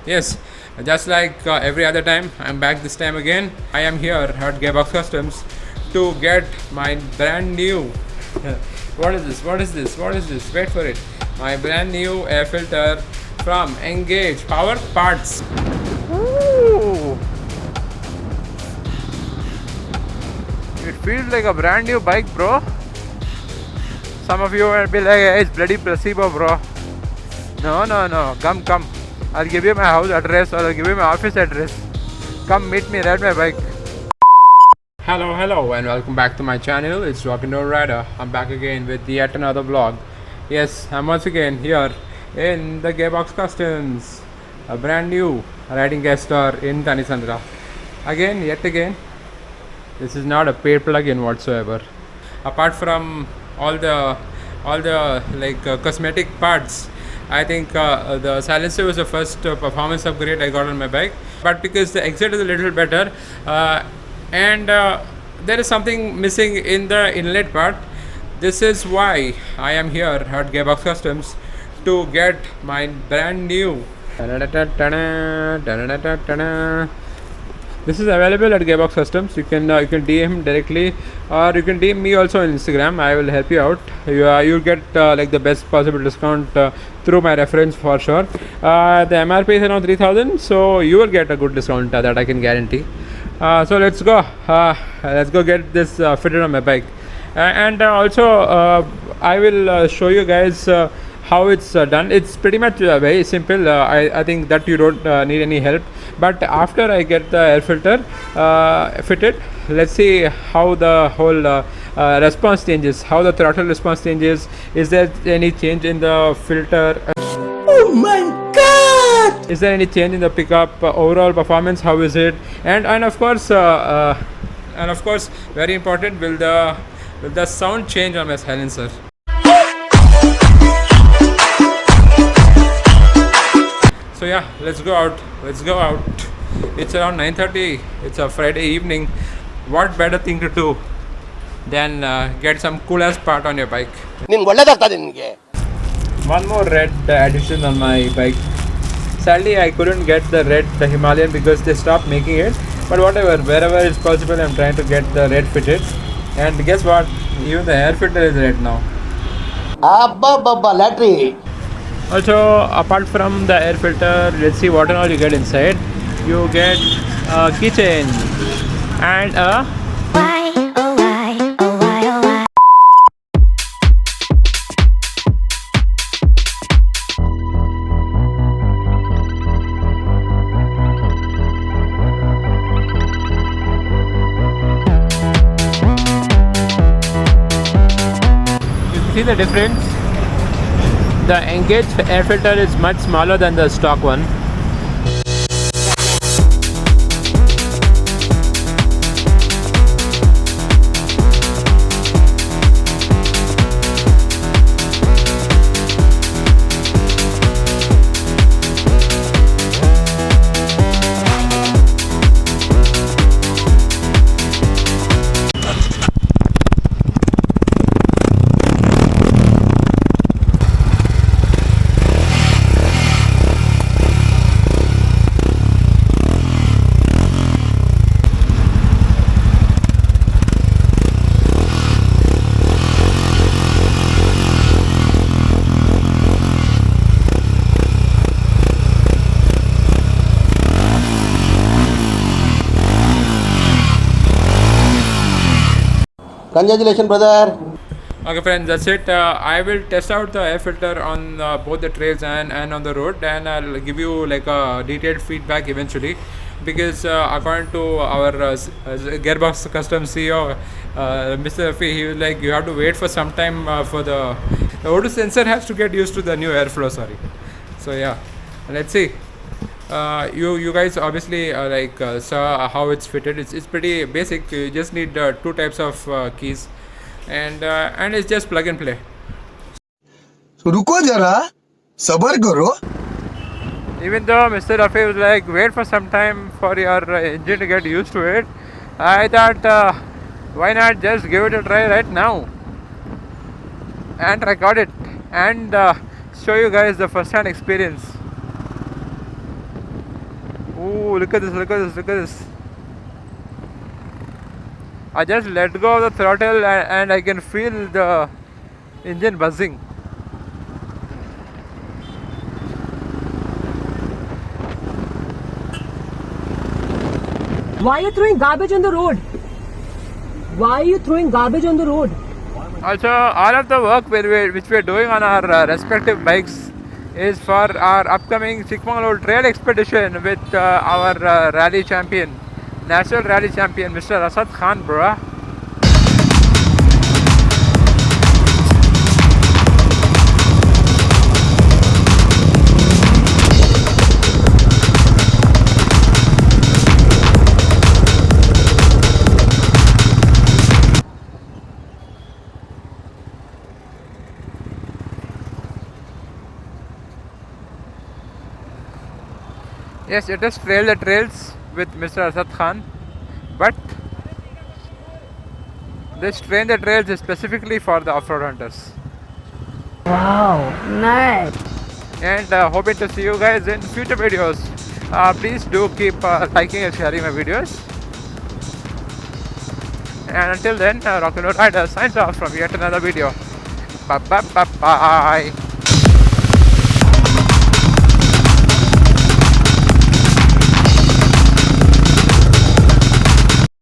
Yes, just like every other time, I'm back this time again. I am here at Gearbox Customs to get my brand new. What is this? What is this? What is this? Wait for it. My brand new air filter from Ngage Power Parts. Ooh. It feels like a brand new bike, bro. Some of you will be like, hey, it's bloody placebo, bro. No, no, no. Come, come. I'll give you my house address or I'll give you my office address. Come meet me, ride my bike. Hello, hello, and welcome back to my channel. It's Rock and Roll Rider. I'm back again with yet another vlog. Yes, I'm once again here in the Gearbox Customs, a brand new riding guest store in Tanisandra. Again, yet again, this is not a paid plug-in whatsoever. Apart from all the cosmetic parts, I think the silencer was the first performance upgrade I got on my bike. But because the exit is a little better, and there is something missing in the inlet part, this is why I am here at Gearbox Customs to get my brand new. This is available at Gearbox Customs. You can DM him directly, or you can DM me also on Instagram. I will help you out. You'll get like the best possible discount through my reference for sure. The MRP is around 3,000, so you will get a good discount that I can guarantee. So let's go. Let's go get this fitted on my bike, and also I will show you guys. How it's done. It's pretty much very simple. I think that you don't need any help, but after I get the air filter fitted, let's see how the whole response changes, how the throttle response changes. Is there any change in the filter? Oh my god, is there any change in the pickup, overall performance, how is it? And of course very important, will the sound change on my silencer? So yeah, let's go out. It's around 9:30. It's a Friday evening. What better thing to do than get some cool ass part on your bike? One more red addition on my bike. Sadly, I couldn't get the red Himalayan because they stopped making it. But whatever, wherever it's possible, I'm trying to get the red fitted. And guess what? Even the air filter is red now. Lottery. Also, apart from the air filter, let's see what and all you get inside. You get a keychain and a you see the difference. The Ngage air filter is much smaller than the stock one. Congratulations, brother. Okay friends, that's it. I will test out the air filter on both the trails and on the road, and I'll give you like a detailed feedback eventually, because according to our Gearbox Custom CEO, Mr. Rafi, he was like, you have to wait for some time for the O2 sensor has to get used to the new airflow, sorry. So yeah, let's see. You guys obviously saw how it's fitted. It's pretty basic. You just need two types of keys, and it's just plug and play. रुको जरा सबर करो. Even though Mr. Rafi was like, wait for some time for your engine to get used to it, I thought why not just give it a try right now and record it and show you guys the first hand experience. Ooh, look at this, look at this, look at this. I just let go of the throttle and I can feel the engine buzzing. Why are you throwing garbage on the road? Why are you throwing garbage on the road? Also, all of the work which we are doing on our respective bikes is for our upcoming Chikmagalur trail expedition with our rally champion, national rally champion, Mr. Asad Khan, bro. Yes, it is trail the trails with Mr. Asad Khan, but this train the trails is specifically for the off-road hunters. Wow, nice. And hoping to see you guys in future videos. Please do keep liking and sharing my videos. And until then, Rock and Roll Rider signs off from yet another video. Bye bye bye bye.